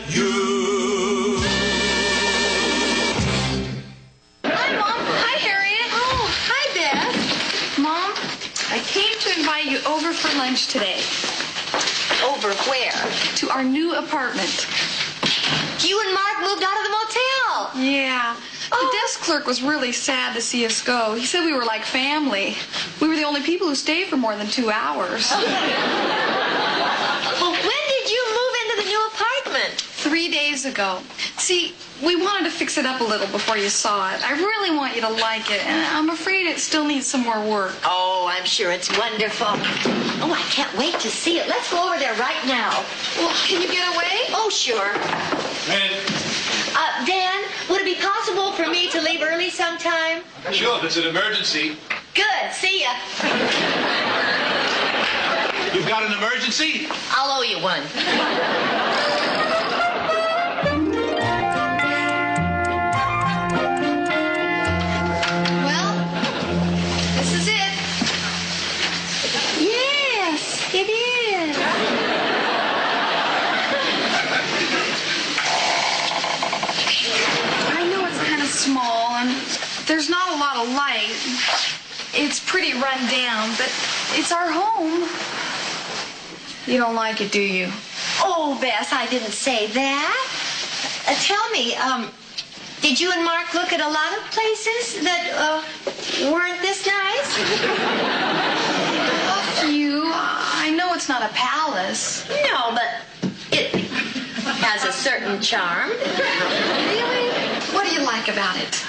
you. Hi, Mom. Hi, Harriet. Oh, hi, Beth. Mom, I came to invite you over for lunch today. Over where? To our new apartment. You and Mark moved out of the motel. Yeah. The desk clerk was really sad to see us go. He said we were like family. We were the only people who stayed for more than 2 hours. Well, when did you move into the new apartment? 3 days ago. See, we wanted to fix it up a little before you saw it. I really want you to like it, and I'm afraid it still needs some more work. Oh, I'm sure it's wonderful. Oh, I can't wait to see it. Let's go over there right now. Well, can you get away? Oh, sure. Dan, would it be possible for me to leave early sometime? Sure, if it's an emergency. Good. See ya. You've got an emergency? I'll owe you one. Well, this is it. Yes, it is. I know it's kind of small, and there's not a lot of light. It's pretty run down, but it's our home. You don't like it, do you? Oh, Bess, I didn't say that. Tell me, did you and Mark look at a lot of places that weren't this nice? A few. I know it's not a palace. No, but it has a certain charm. Really? What do you like about it?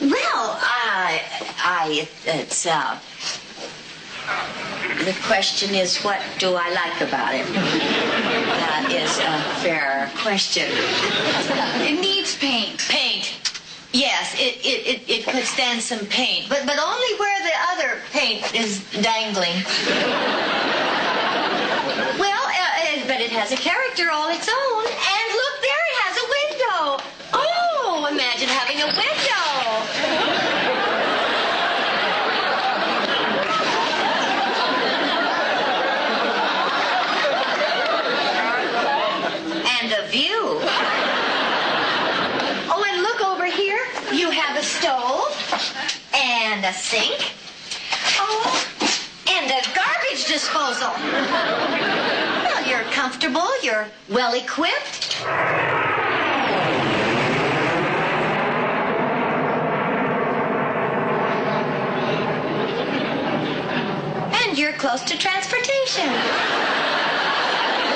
Well, it's, the question is, what do I like about it? That is a fair question. It needs paint. Paint. Yes, it could stand some paint, but only where the other paint is dangling. Well, but it has a character all its own. And look, there it has a window. Oh, imagine having a window. And a view. Oh, and look over here. You have a stove and a sink. Oh, and a garbage disposal. Well, you're comfortable. You're well equipped. And you're close to transportation.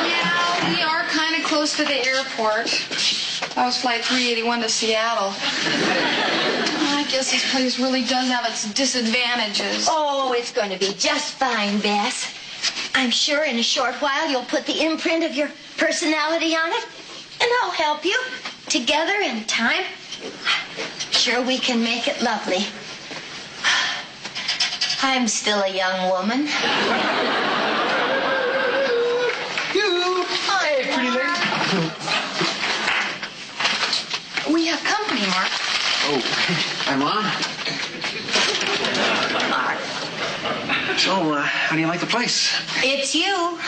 Yeah, we are kind of close to the airport. That was Flight 381 to Seattle. I guess this place really does have its disadvantages. Oh, it's going to be just fine, Bess. I'm sure in a short while you'll put the imprint of your personality on it, and I'll help you. Together in time, sure we can make it lovely. I'm still a young woman. Hi, pretty lady. We have company, Mark. Oh, I'm on. Mark, So, how do you like the place? it's you.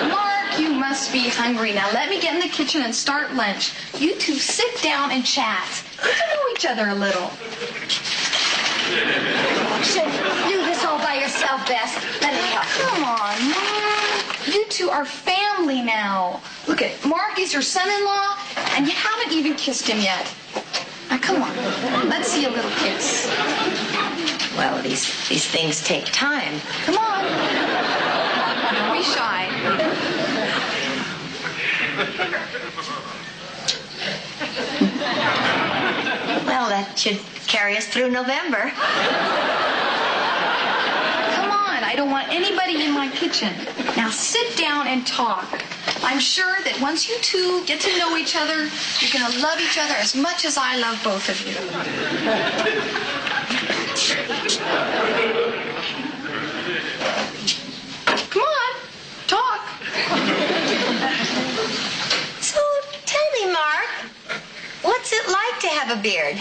Mark, you must be hungry. Now let me get in the kitchen and start lunch. You two sit down and chat. Get to know each other a little. You should do this all by yourself, Bess. Let me help you. Come on, Mark. You two are family now. Look at Mark is your son-in-law, and you haven't even kissed him yet. Now come on, let's see a little kiss. Well, these things take time. Come on. Don't be shy. Well, that should carry us through November. Come on, I don't want anybody in my kitchen. Now sit down and talk. I'm sure that once you two get to know each other, you're going to love each other as much as I love both of you. Come on, talk. So, tell me, Mark, what's it like to have a beard?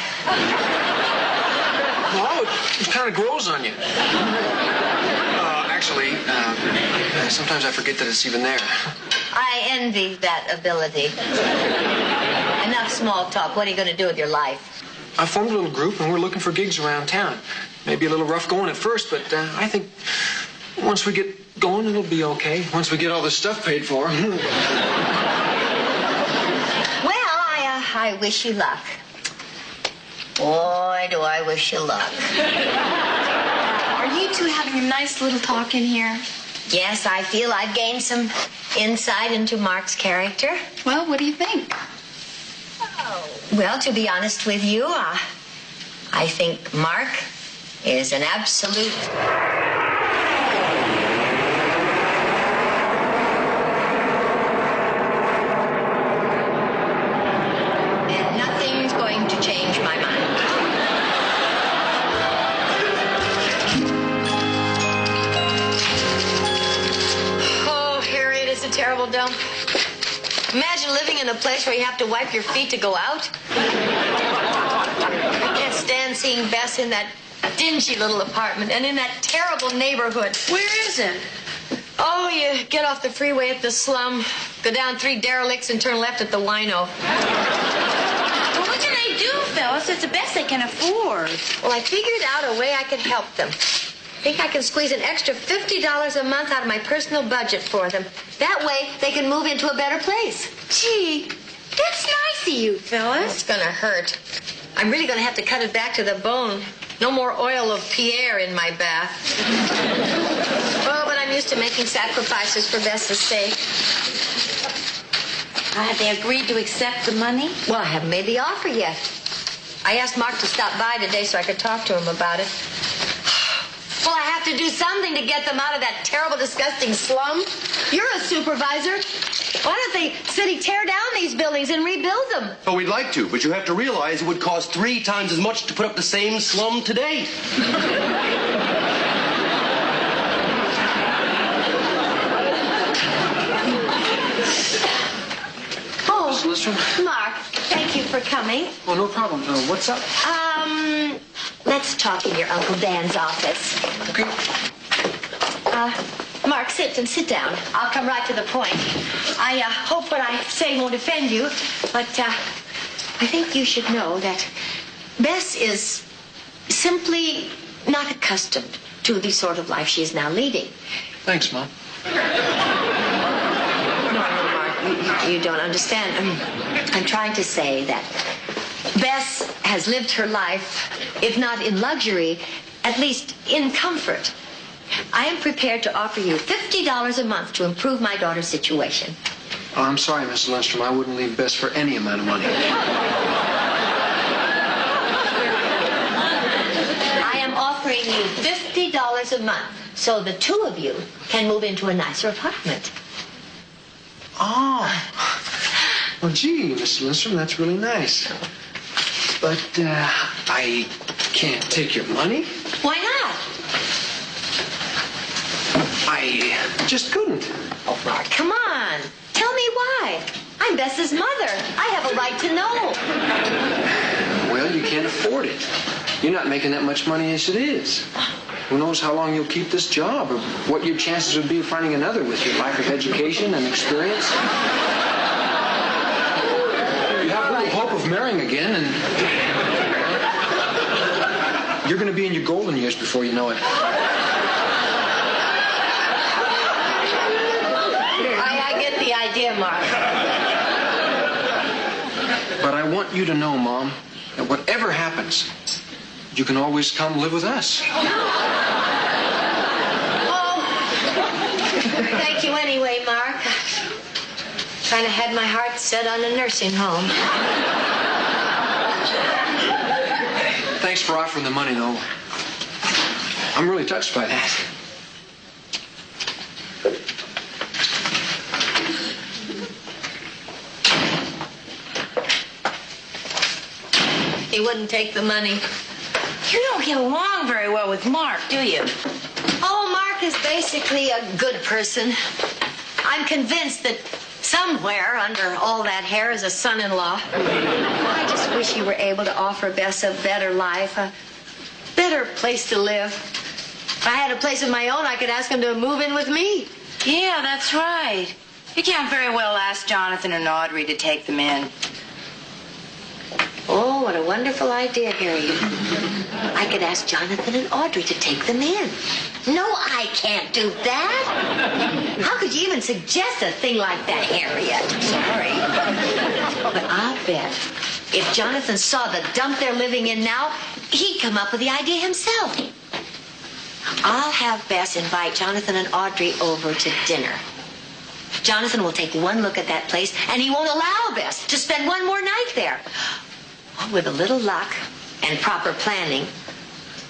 Well, it kind of grows on you. Actually, sometimes I forget that it's even there. I envy that ability. Enough small talk. What are you going to do with your life? I formed a little group, and we're looking for gigs around town. Maybe a little rough going at first, but I think once we get going, it'll be okay. Once we get all this stuff paid for. Well, I wish you luck. Boy, do I wish you luck. Are you two having a nice little talk in here? Yes, I feel I've gained some insight into Mark's character. Well, what do you think? Well, to be honest with you, I think Mark is an absolute... And nothing's going to change my mind. Oh, Harriet, it's a terrible dump. Imagine living in a place where you have to wipe your feet to go out. I can't stand seeing Bess in that dingy little apartment and in that terrible neighborhood. Where is it? Oh, you get off the freeway at the slum, go down 3 derelicts and turn left at the wino. Well, what can they do, Phyllis? It's the best they can afford. Well, I figured out a way I could help them. I think I can squeeze an extra $50 a month out of my personal budget for them. That way, they can move into a better place. Gee, that's nice of you, Phyllis. It's gonna hurt. I'm really gonna have to cut it back to the bone. No more oil of Pierre in my bath. Oh, but I'm used to making sacrifices for Bess's sake. Have they agreed to accept the money? Well, I haven't made the offer yet. I asked Mark to stop by today so I could talk to him about it. Well, I have to do something to get them out of that terrible, disgusting slum. You're a supervisor. Why don't the city tear down these buildings and rebuild them? Oh, we'd like to, but you have to realize it would cost 3 times as much to put up the same slum today. Oh, Miss Lindstrom? Mark, thank you for coming. Oh, no problem. What's up? Let's talk in your Uncle Dan's office. Okay. Mark, sit down. I'll come right to the point. I hope what I say won't offend you, but I think you should know that Bess is simply not accustomed to the sort of life she is now leading. Thanks, Mom. No, Mark, you don't understand. I'm trying to say that Bess has lived her life, if not in luxury, at least in comfort. I am prepared to offer you $50 a month to improve my daughter's situation. Oh, I'm sorry, Mrs. Lindstrom. I wouldn't leave Bess for any amount of money. I am offering you $50 a month so the two of you can move into a nicer apartment. Oh. Well, gee, Mrs. Lindstrom, that's really nice. But I can't take your money. Why not? I just couldn't. Oh, Mark, come on. Tell me why. I'm Bess's mother. I have a right to know. Well, you can't afford it. You're not making that much money as it is. Who knows how long you'll keep this job or what your chances would be of finding another with your lack of education and experience. You have little hope of marrying again, and you're going to be in your golden years before you know it. I get the idea, Mark. But I want you to know, Mom, that whatever happens, you can always come live with us. Oh, thank you anyway, Mark. Kind of had my heart set on a nursing home. Thanks for offering the money, though. I'm really touched by that. He wouldn't take the money. You don't get along very well with Mark, do you? Oh, Mark is basically a good person. I'm convinced that somewhere under all that hair is a son-in-law. I just wish he were able to offer Bess a better life, a better place to live. If I had a place of my own, I could ask him to move in with me. Yeah, that's right. You can't very well ask Jonathan and Audrey to take them in. Oh, what a wonderful idea, Harriet. I could ask Jonathan and Audrey to take them in. No, I can't do that. How could you even suggest a thing like that, Harriet? Sorry. But I'll bet if Jonathan saw the dump they're living in now, he'd come up with the idea himself. I'll have Bess invite Jonathan and Audrey over to dinner. Jonathan will take one look at that place, and he won't allow Bess to spend one more night there. With a little luck and proper planning,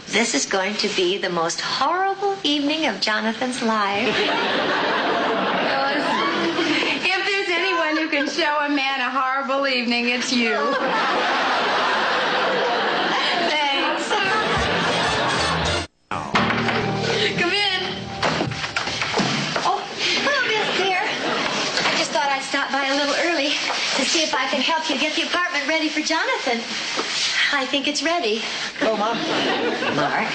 this is going to be the most horrible evening of Jonathan's life. Phyllis, if there's anyone who can show a man a horrible evening, it's you. Thanks. Come in. Oh, hello, Miss dear. I just thought I'd stop by a little early to see if I can help you get the apartment ready for Jonathan. I think it's ready. Oh, Mom. Mark.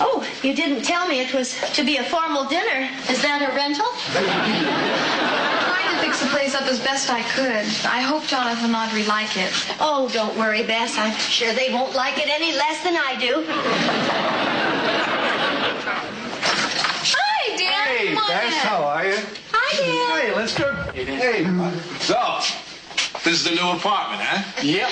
Oh, you didn't tell me it was to be a formal dinner. Is that a rental? I tried to fix the place up as best I could. I hope Jonathan and Audrey like it. Oh, don't worry, Bess. I'm sure they won't like it any less than I do. Hi, Dan. Hey, Come on Bess, in. how are you? Hi, Dan. Hey, Lester. Hey. So, this is the new apartment, huh? Yep.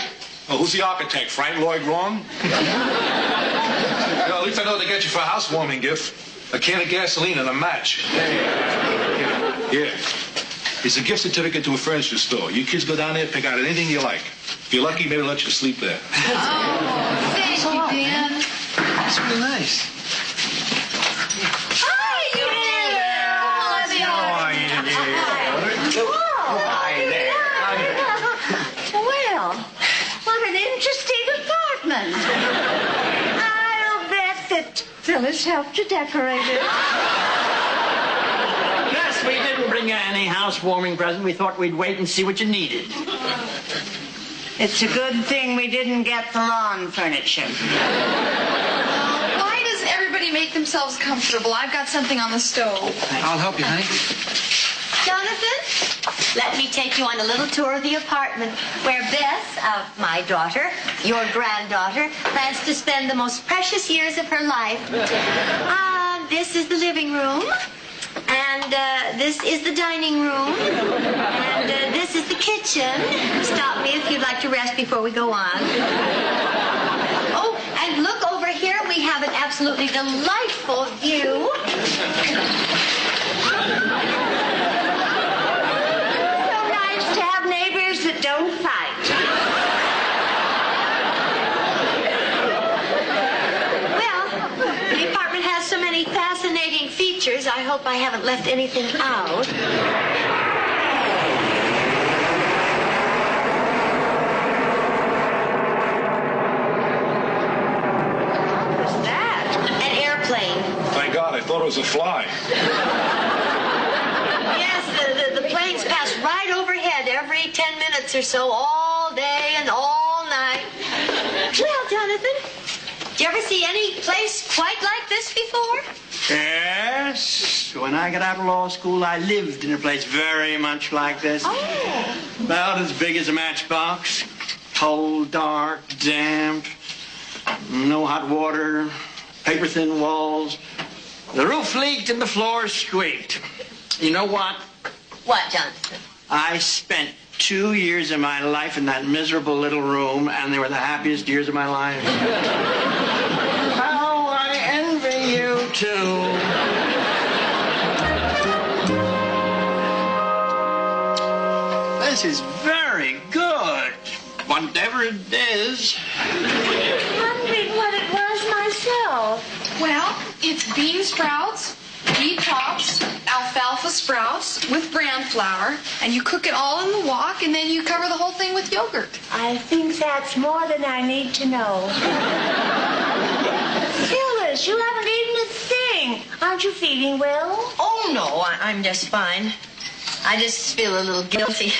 Well, who's the architect? Frank Lloyd Wrong? Well, at least I know what to get you for a housewarming gift. A can of gasoline and a match. Yeah. It's a gift certificate to a furniture store. You kids go down there, pick out anything you like. If you're lucky, maybe let you sleep there. Oh, thank you, Dan. That's really nice. Hi, you there. How are you, dear? Hi there. Well, what an interesting apartment. I'll bet that Phyllis helped you decorate it. Yes, we didn't bring you any housewarming present. We thought we'd wait and see what you needed. It's a good thing we didn't get the lawn furniture. Why does everybody make themselves comfortable? I've got something on the stove. I'll help you, honey. Jonathan, let me take you on a little tour of the apartment where Bess, my daughter, your granddaughter, plans to spend the most precious years of her life. This is the living room, and this is the dining room, and this is the kitchen. Stop me if you'd like to rest before we go on. Oh, and look over here. We have an absolutely delightful view. Neighbors that don't fight. Well, the apartment has so many fascinating features. I hope I haven't left anything out. What's that? An airplane. Thank God, I thought it was a fly. Yes, the planes pass right overhead every 10 minutes or so, all day and all night. Well, Jonathan, did you ever see any place quite like this before? Yes. When I got out of law school, I lived in a place very much like this. Oh. About as big as a matchbox. Cold, dark, damp. No hot water. Paper-thin walls. The roof leaked and the floors squeaked. You know what? What, Jonathan? I spent 2 years of my life in that miserable little room, and they were the happiest years of my life. How I envy you two. This is very good, whatever it is. Wondering what it was myself. Well, it's bean sprouts, beet tops, alfalfa sprouts with bran flour, and you cook it all in the wok, and then you cover the whole thing with yogurt. I think that's more than I need to know. Phyllis, you haven't eaten a thing. Aren't you feeling well? Oh, no, I'm just fine. I just feel a little guilty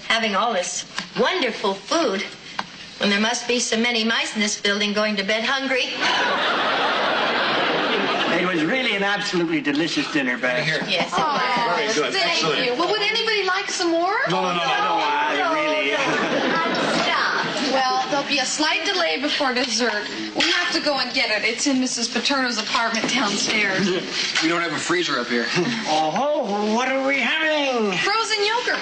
having all this wonderful food when there must be so many mice in this building going to bed hungry. It was really an absolutely delicious dinner, Beth. Yes. Oh, very good. Thank Excellent. you. Well, would anybody like some more? No, I don't want it, really. Stop. Well, there'll be a slight delay before dessert. We have to go and get it. It's in Mrs. Paterno's apartment downstairs. We don't have a freezer up here. Oh, what are we having? Frozen yogurt.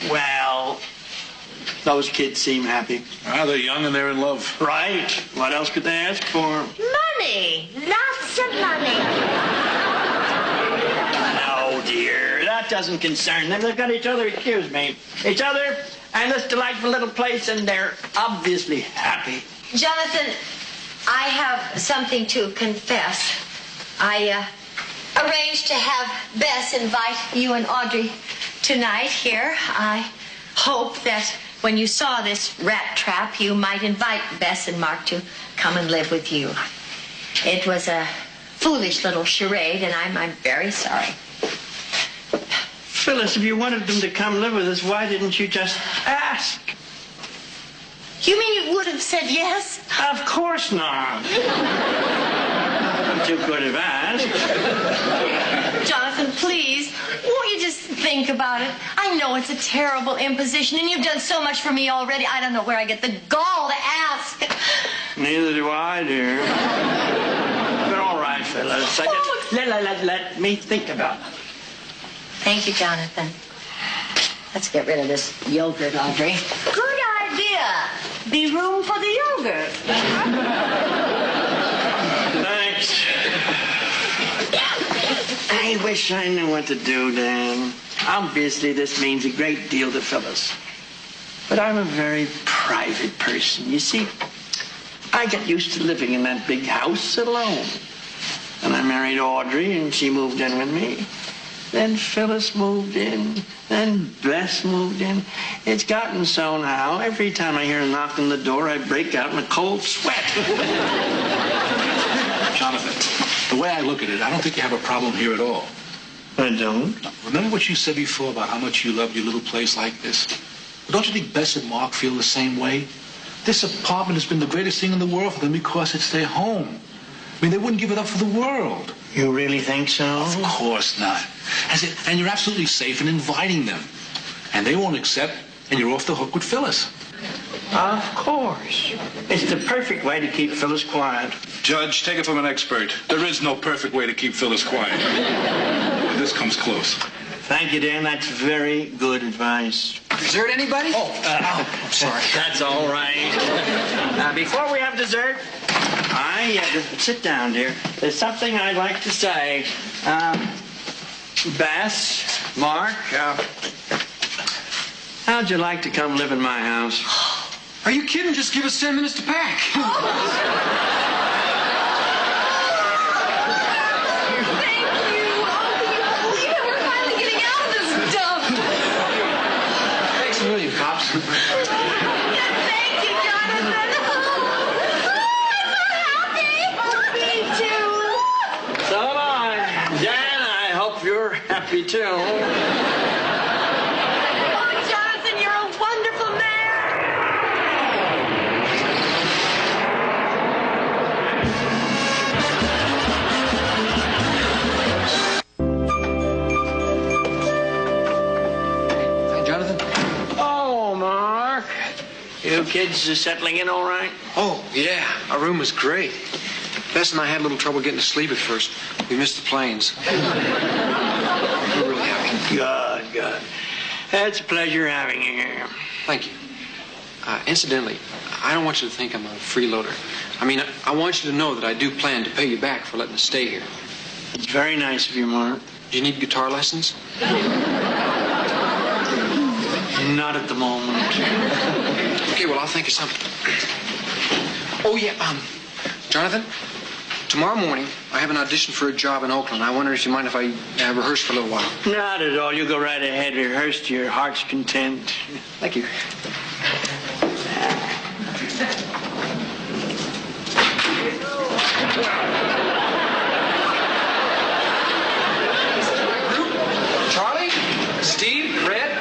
Well, those kids seem happy. Ah, they're young and they're in love. Right. What else could they ask for? Money. Lots of money. No, dear. That doesn't concern them. They've got each other, excuse me. Each other and this delightful little place, and they're obviously happy. Jonathan, I have something to confess. I arranged to have Bess invite you and Audrey tonight here. I hope that when you saw this rat trap, you might invite Bess and Mark to come and live with you. It was a foolish little charade, and I'm very sorry. Phyllis, if you wanted them to come live with us, why didn't you just ask? You mean you would have said yes? Of course not. But you could have asked. Jonathan, please, won't you just think about it? I know it's a terrible imposition, and you've done so much for me already. I don't know where I get the gall to ask. Neither do I, dear. But all right, Phyllis. Let me think about it. Thank you, Jonathan. Let's get rid of this yogurt, Audrey. Good idea. Be room for the yogurt. Thanks. I wish I knew what to do, Dan. Obviously, this means a great deal to Phyllis. But I'm a very private person. You see, I got used to living in that big house alone. And I married Audrey, and she moved in with me. Then Phyllis moved in. Then Bess moved in. It's gotten so now, every time I hear a knock on the door, I break out in a cold sweat. Jonathan, the way I look at it, I don't think you have a problem here at all. I don't. Remember what you said before about how much you love your little place like this? Don't you think Bess and Mark feel the same way? This apartment has been the greatest thing in the world for them because it's their home. I mean, they wouldn't give it up for the world. You really think so? Of course not. And you're absolutely safe in inviting them. And they won't accept, and you're off the hook with Phyllis. Of course. It's the perfect way to keep Phyllis quiet. Judge, take it from an expert. There is no perfect way to keep Phyllis quiet. This comes close. Thank you, Dan. That's very good advice. Dessert, anybody? I'm sorry. That's all right. Before we have dessert, just sit down, dear. There's something I'd like to say. Bess, Mark, how'd you like to come live in my house? Are you kidding? Just give us 10 minutes to pack. Thank you. Oh, can you believe it? We're finally getting out of this dump. Thanks a million, Pops. Thank you, Jonathan. Me too. So am I. Dan, I hope you're happy too. Oh, Jonathan, you're a wonderful man. Hi, Jonathan. Oh, Mark. You kids are settling in all right? Oh, yeah. Our room was great. Bess and I had a little trouble getting to sleep at first. We missed the planes. We're really happy. Good. It's a pleasure having you here. Thank you. Incidentally, I don't want you to think I'm a freeloader. I mean, I want you to know that I do plan to pay you back for letting us stay here. It's very nice of you, Mark. Do you need guitar lessons? Not at the moment. Okay, well, I'll think of something. Oh, yeah, Jonathan, tomorrow morning, I have an audition for a job in Oakland. I wonder if you mind if I rehearse for a little while. Not at all. You go right ahead. Rehearse to your heart's content. Thank you. Charlie? Steve? Red?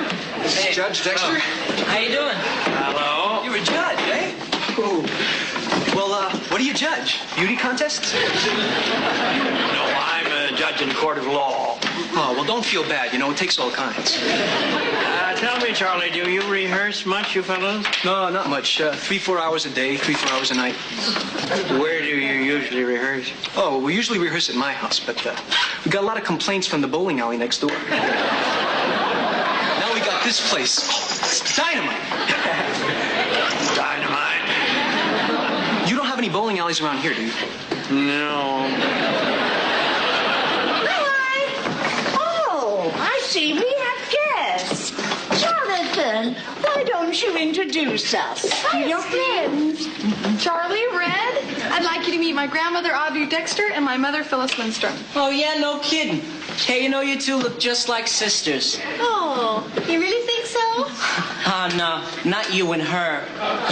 This is Judge Dexter? How you doing? Hello. You were judge, eh? Who? Well, what do you judge? Beauty contests? No, I'm a judge in a court of law. Oh, well, don't feel bad. You know, it takes all kinds. Tell me, Charlie, do you rehearse much, you fellows? No, not much. 3-4 hours a day, 3-4 hours a night. Where do you usually rehearse? Oh, we usually rehearse at my house, but we got a lot of complaints from the bowling alley next door. Now we got this place. It's dynamite. Dynamite. You don't have any bowling alleys around here, do you? No. Oh, I see we have guests. Jonathan, why don't you introduce us to your friends? Charlie, Red, I'd like you to meet my grandmother, Audrey Dexter, and my mother, Phyllis Lindstrom. Oh, yeah, no kidding. Hey, you know, you two look just like sisters. Oh, you really think so? Oh, no, not you and her.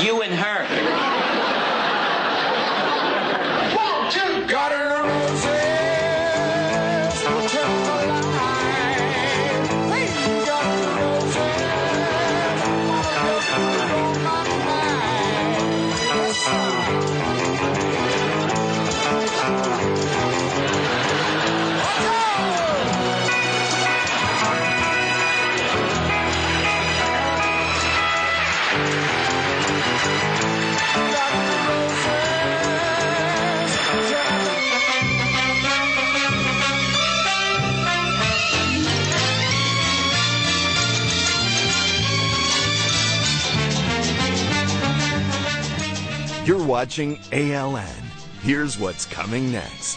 You and her. Won't you got it on roses? You're watching ALN. Here's what's coming next.